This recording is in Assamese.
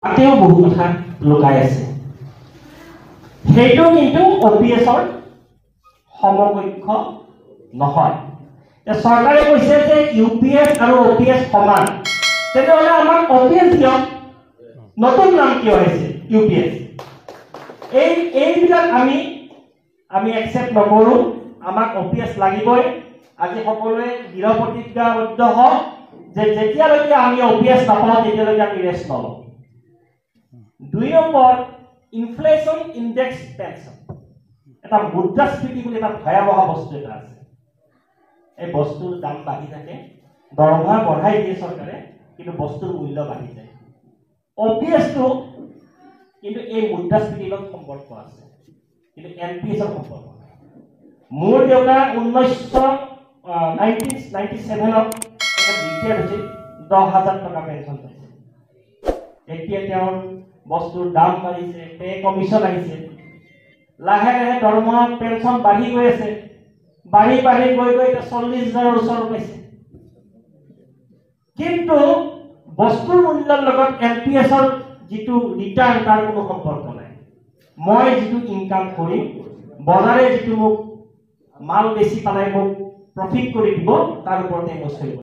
তাতেও বহু কথা লুকাই আছে। সেইটো কিন্তু OPS-ৰ সমকক্ষ নহয়। চৰকাৰে কৈছে যে UPS আৰু OPS সমান, তেনেহলে আমাক OPS দিয়ক, নতুন নাম কিয় আহিছে UPS? এইবিলাক আমি একচেপ্ট নকৰো। আমাক OPS লাগিবই। আজি সকলোৱে দৃঢ় প্ৰতিজ্ঞাবদ্ধ হওক যে যেতিয়ালৈকে আমি OPS নাপাওঁ তেতিয়ালৈকে আমি ৰেষ্ট নলওঁ। 2 নম্বৰ, ইনফ্লেশ্যন ইনডেক্স পেনশ্যন, এটা মুদ্ৰাস্ফীতি বুলি এটা ভয়াৱহ বস্তু এটা আছে। এই বস্তুৰ দাম বাঢ়ি থাকে, দৰমহা বঢ়াই দিয়ে চৰকাৰে, কিন্তু বস্তুৰ মূল্য বাঢ়ি যায়। OPS-টো কিন্তু এই মুদ্ৰাস্ফীতিৰ লগত সম্পৰ্ক আছে, কিন্তু NPS-ৰ সম্পৰ্ক নাই। মোৰ দেউতা 1997-ত ৰিটায়াৰ হৈছিল, 10,000 টকা পেঞ্চন পাইছে। এতিয়া তেওঁৰ বস্তুৰ দাম বাঢ়িছে, পে কমিশ্যন আহিছে, লাহে লাহে দৰমহা পেঞ্চন বাঢ়ি গৈ আছে, বাঢ়ি গৈ এতিয়া 40,000-ৰ ওচৰত পাইছে। কিন্তু বস্তুৰ মূল্যৰ লগত NPS-ৰ যিটো ৰিটাৰ্ণ তাৰ কোনো সম্পৰ্ক নাই। মই যিটো ইনকাম কৰিম, বজাৰে যিটো মোক মাল বেছি পালাই মোক প্ৰফিট কৰি দিব, তাৰ ওপৰতে মই চলিব।